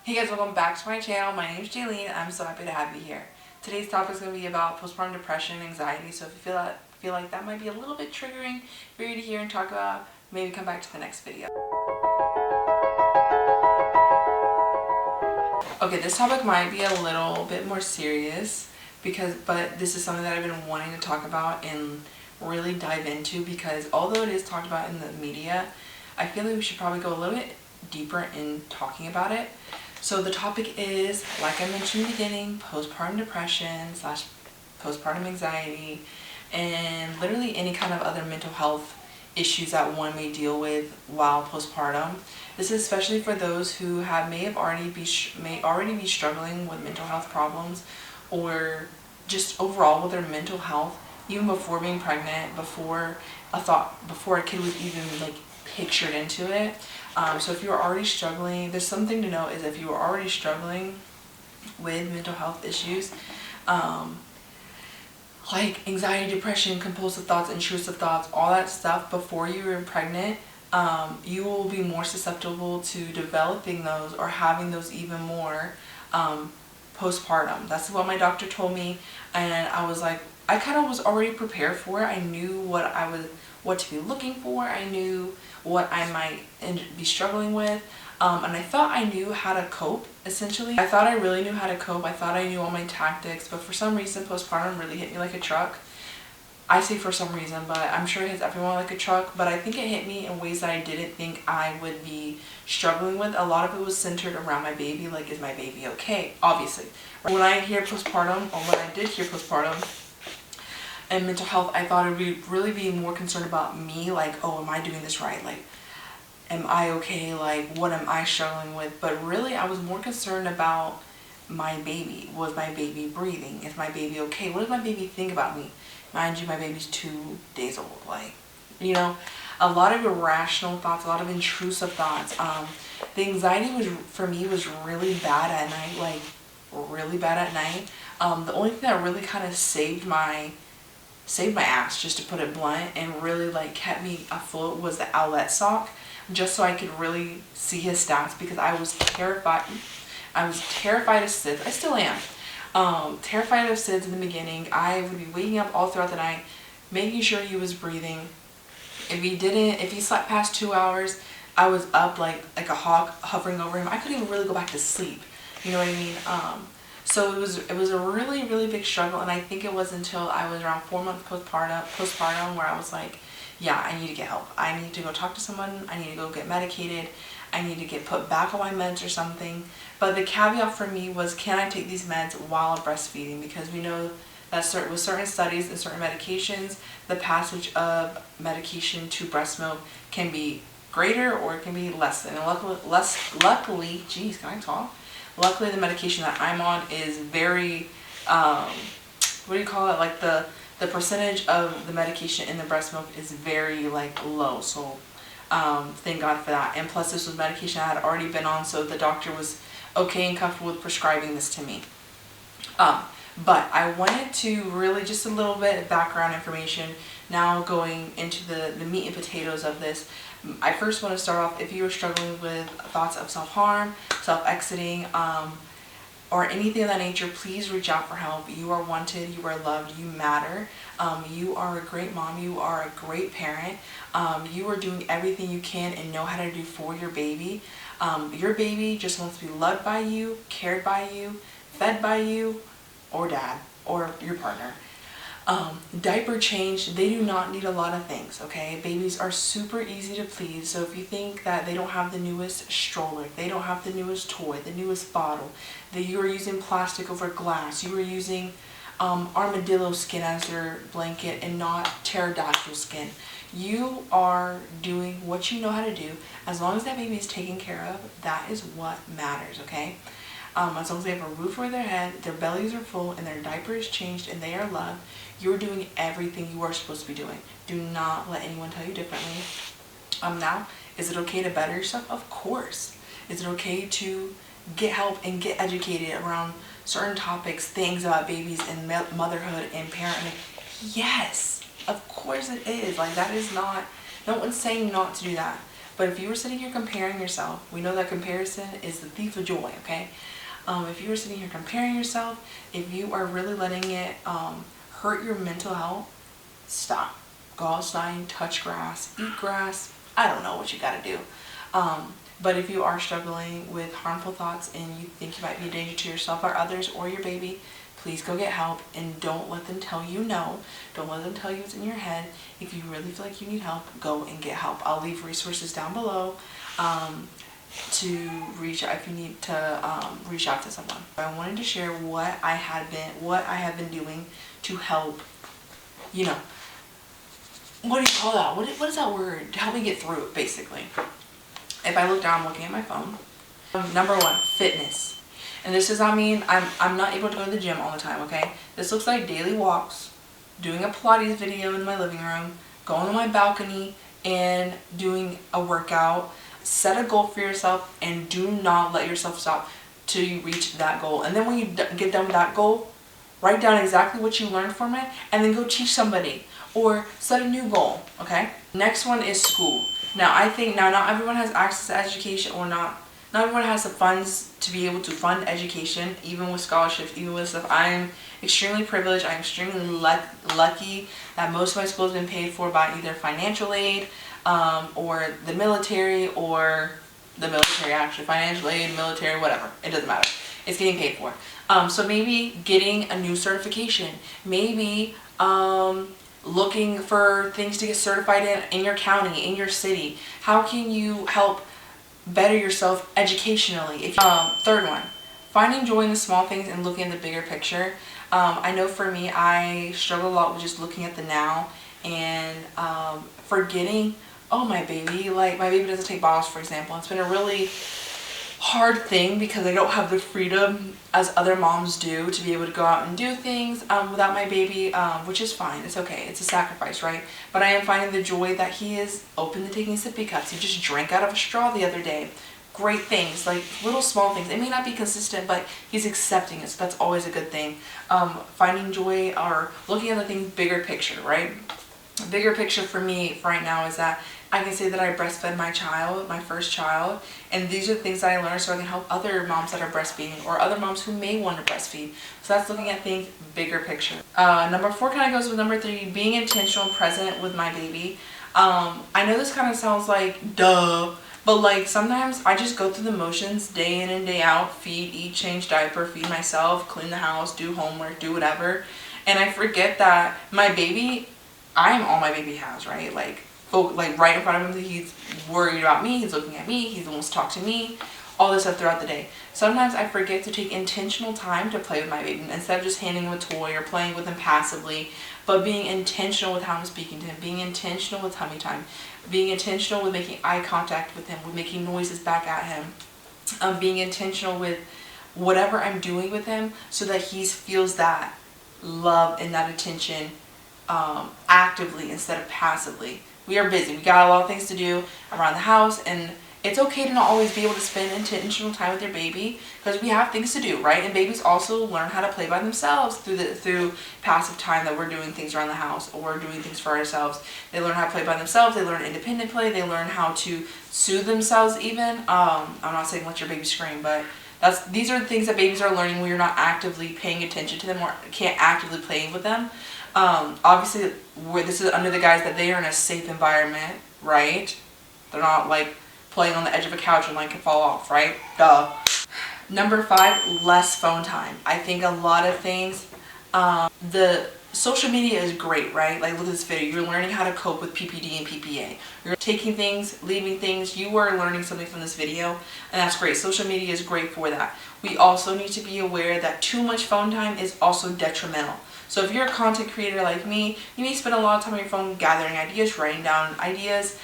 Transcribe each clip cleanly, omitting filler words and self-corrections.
Hey guys, welcome back to my channel. My name is Jaylene. I'm so happy to have you here. Today's topic is going to be about postpartum depression and anxiety. So if you feel like that might be a little bit triggering for you to hear and talk about, maybe come back to the next video. Okay, this topic might be a little bit more serious but this is something that I've been wanting to talk about and really dive into, because although it is talked about in the media, I feel like we should probably go a little bit deeper in talking about it. So the topic is, like I mentioned in the beginning, postpartum depression / postpartum anxiety, and literally any kind of other mental health issues that one may deal with while postpartum. This is especially for those who may already be struggling with mental health problems, or just overall with their mental health, even before being pregnant, before a kid was even like pictured into it. So if you're already struggling, there's something to know is if you are already struggling with mental health issues, like anxiety, depression, compulsive thoughts, intrusive thoughts, all that stuff before you were pregnant, you will be more susceptible to developing those or having those even more postpartum. That's what my doctor told me, and I was like, I kind of was already prepared for it. I knew what to be looking for. I knew what I might be struggling with, and I thought I knew how to cope. Essentially, I thought I really knew how to cope. I thought I knew all my tactics, but for some reason, postpartum really hit me like a truck. I say for some reason, but I'm sure it hits everyone like a truck, but I think it hit me in ways that I didn't think I would be struggling with. A lot of it was centered around my baby, like, is my baby okay? Obviously. When I hear postpartum, or when I did hear postpartum and mental health, I thought it would really be more concerned about me, like, oh, am I doing this right? Like, am I okay? Like, what am I struggling with? But really, I was more concerned about my baby. Was my baby breathing? Is my baby okay? What does my baby think about me? Mind you, my baby's 2 days old. Like, you know, a lot of irrational thoughts, a lot of intrusive thoughts. The anxiety for me was really bad at night, like really bad at night. The only thing that really kind of saved my ass, just to put it blunt, and really like kept me afloat was the outlet sock, just so I could really see his stats, because I was terrified. I was terrified of SIDS. I still am. Terrified of SIDS in the beginning. I would be waking up all throughout the night, making sure he was breathing. If he slept past 2 hours, I was up like a hawk hovering over him. I couldn't even really go back to sleep. You know what I mean? So it was a really, really big struggle, and I think it was until I was around 4 months postpartum where I was like, yeah, I need to get help. I need to go talk to someone. I need to go get medicated. I need to get put back on my meds or something. But the caveat for me was, can I take these meds while breastfeeding? Because we know that with certain studies and certain medications, the passage of medication to breast milk can be greater or it can be less than. And luckily, geez, can I talk? Luckily, the medication that I'm on is very, what do you call it? Like the percentage of the medication in the breast milk is very like low. So thank God for that. And plus, this was medication I had already been on, so the doctor was okay and comfortable with prescribing this to me. But I wanted to really just a little bit of background information. Now going into the meat and potatoes of this, I first want to start off, if you are struggling with thoughts of self-harm, self-exiting, or anything of that nature, please reach out for help. You are wanted, you are loved, you matter. You are a great mom, you are a great parent. You are doing everything you can and know how to do for your baby. Your baby just wants to be loved by you, cared by you, fed by you, or dad, or your partner. Diaper change, they do not need a lot of things, okay? Babies are super easy to please, so if you think that they don't have the newest stroller, they don't have the newest toy, the newest bottle, that you are using plastic over glass, you are using armadillo skin as their blanket and not pterodactyl skin, you are doing what you know how to do. As long as that baby is taken care of, that is what matters, okay? As long as they have a roof over their head, their bellies are full, and their diaper is changed, and they are loved, you're doing everything you are supposed to be doing. Do not let anyone tell you differently. Now, is it okay to better yourself? Of course. Is it okay to get help and get educated around certain topics, things about babies and motherhood and parenting? Yes, of course it is. Like, that is not, no one's saying not to do that. But if you were sitting here comparing yourself, we know that comparison is the thief of joy, okay? If you were sitting here comparing yourself, if you are really letting it hurt your mental health, stop. Go outside, touch grass, eat grass. I don't know what you gotta do. But if you are struggling with harmful thoughts and you think you might be a danger to yourself or others or your baby, please go get help, and don't let them tell you no. Don't let them tell you it's in your head. If you really feel like you need help, go and get help. I'll leave resources down below to reach out if you need to reach out to someone. I wanted to share what I have been doing to help, you know, what do you call that? What is that word? To help me get through it, basically. If I look down, I'm looking at my phone. Number one, fitness. And this does not mean I'm not able to go to the gym all the time, okay? This looks like daily walks, doing a Pilates video in my living room, going on my balcony and doing a workout. Set a goal for yourself and do not let yourself stop till you reach that goal. And then when you get done with that goal, write down exactly what you learned from it and then go teach somebody or set a new goal, okay? Next one is school. Now I think not everyone has access to education, or not everyone has the funds to be able to fund education, even with scholarships, even with stuff. I'm extremely privileged. I'm extremely lucky that most of my school has been paid for by either financial aid or the military, actually. Financial aid, military, whatever. It doesn't matter. It's getting paid for. So maybe getting a new certification. Maybe looking for things to get certified in your county, in your city. How can you help better yourself educationally? Third one, finding joy in the small things and looking at the bigger picture. I know for me, I struggle a lot with just looking at the now and forgetting, oh, my baby doesn't take bottles, for example. It's been a really hard thing because I don't have the freedom as other moms do to be able to go out and do things without my baby, which is fine. It's okay. It's a sacrifice, right? But I am finding the joy that he is open to taking sippy cups. He just drank out of a straw the other day. Great things, like little small things. It may not be consistent, but he's accepting it, so that's always a good thing. Finding joy or looking at the things bigger picture, right? Bigger picture for me right now is that I can say that I breastfed my child, my first child, and these are things that I learned so I can help other moms that are breastfeeding or other moms who may want to breastfeed. So that's looking at things bigger picture. Number 4 kind of goes with number 3, being intentional and present with my baby. I know this kind of sounds like duh, but like sometimes I just go through the motions day in and day out, feed, eat, change diaper, feed myself, clean the house, do homework, do whatever, and I forget that my baby, I am all my baby has, right? Like right in front of him, he's worried about me, he's looking at me, he wants to talk to me, all this stuff throughout the day. Sometimes I forget to take intentional time to play with my baby instead of just handing him a toy or playing with him passively, but being intentional with how I'm speaking to him, being intentional with tummy time, being intentional with making eye contact with him, with making noises back at him, being intentional with whatever I'm doing with him so that he feels that love and that attention actively instead of passively. We are busy. We got a lot of things to do around the house, and it's okay to not always be able to spend intentional time with your baby because we have things to do, right? And babies also learn how to play by themselves through passive time that we're doing things around the house or doing things for ourselves. They learn how to play by themselves. They learn independent play. They learn how to soothe themselves even. I'm not saying let your baby scream, but these are the things that babies are learning when you're not actively paying attention to them or can't actively play with them. Obviously, this is under the guise that they are in a safe environment, right? They're not like playing on the edge of a couch and like can fall off, right? Duh. Number 5, less phone time. I think a lot of things, the social media is great, right? Like look at this video. You're learning how to cope with PPD and PPA. You're taking things, leaving things. You are learning something from this video, and that's great. Social media is great for that. We also need to be aware that too much phone time is also detrimental. So if you're a content creator like me, you may spend a lot of time on your phone gathering ideas, writing down ideas,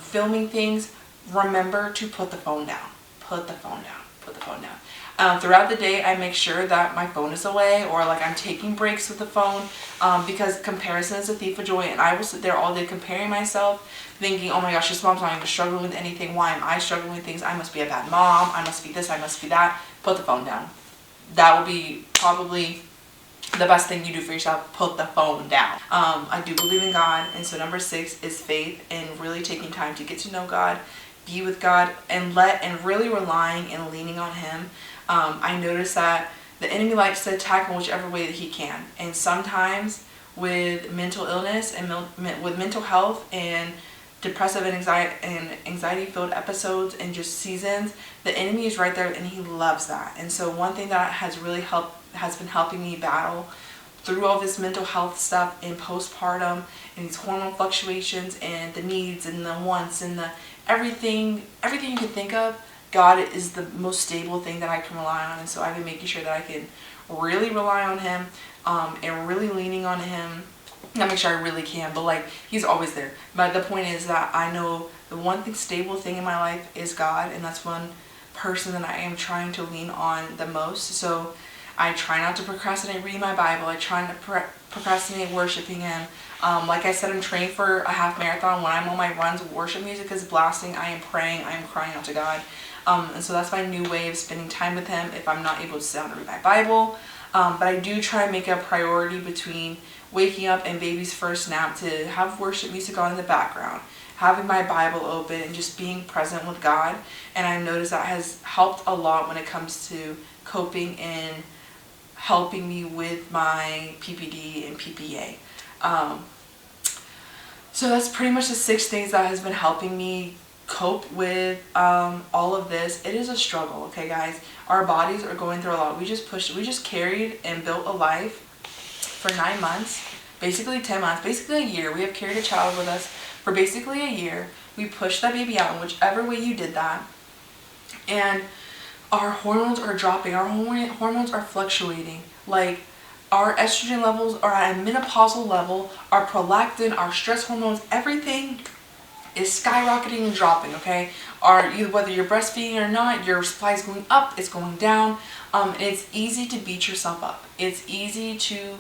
filming things. Remember to put the phone down. Put the phone down. Put the phone down. Throughout the day, I make sure that my phone is away or like I'm taking breaks with the phone because comparison is a thief of joy, and I will sit there all day comparing myself, thinking, oh my gosh, this mom's not even struggling with anything. Why am I struggling with things? I must be a bad mom. I must be this. I must be that. Put the phone down. That will be probably the best thing you do for yourself. Put the phone down. I do believe in God, and so number 6 is faith and really taking time to get to know God, be with God and really relying and leaning on Him. I notice that the enemy likes to attack in whichever way that he can, and sometimes with mental illness and with mental health and depressive and anxiety filled episodes and just seasons, the enemy is right there and he loves that. And so one thing that has been helping me battle through all this mental health stuff and postpartum and these hormone fluctuations and the needs and the wants and the everything you can think of, God is the most stable thing that I can rely on. And so I've been making sure that I can really rely on Him, and really leaning on Him. Not make sure I really can, but like He's always there. But the point is that I know the one stable thing in my life is God, and that's one person that I am trying to lean on the most. So I try not to procrastinate reading my Bible. I try not to procrastinate worshiping Him. Like I said, I'm training for a half marathon. When I'm on my runs, worship music is blasting. I am praying. I am crying out to God. And so that's my new way of spending time with Him if I'm not able to sit down and read my Bible. But I do try and make a priority between waking up and baby's first nap to have worship music on in the background, having my Bible open, and just being present with God. And I've noticed that has helped a lot when it comes to coping and helping me with my PPD and PPA. So that's pretty much the 6 things that has been helping me cope with all of this. It is a struggle, okay guys? Our bodies are going through a lot. We just carried and built a life for 9 months, basically 10 months, basically a year. We have carried a child with us for basically a year. We pushed that baby out in whichever way you did that. And our hormones are dropping. Our hormones are fluctuating. Like, our estrogen levels are at a menopausal level. Our prolactin, our stress hormones, everything is skyrocketing and dropping, okay? Whether you're breastfeeding or not, your supply is going up, it's going down. And it's easy to beat yourself up. It's easy to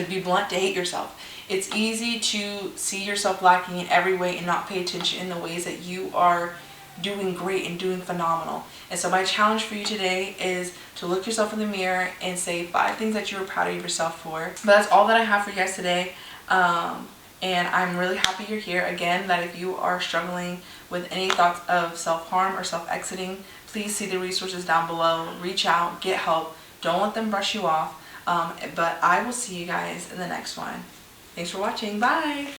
be blunt, to hate yourself. It's easy to see yourself lacking in every way and not pay attention in the ways that you are doing great and doing phenomenal. And so my challenge for you today is to look yourself in the mirror and say 5 things that you were proud of yourself for. But that's all that I have for you guys today. And I'm really happy you're here. Again, that if you are struggling with any thoughts of self-harm or self-exiting, please see the resources down below. Reach out, get help. Don't let them brush you off. But I will see you guys in the next one. Thanks for watching. Bye!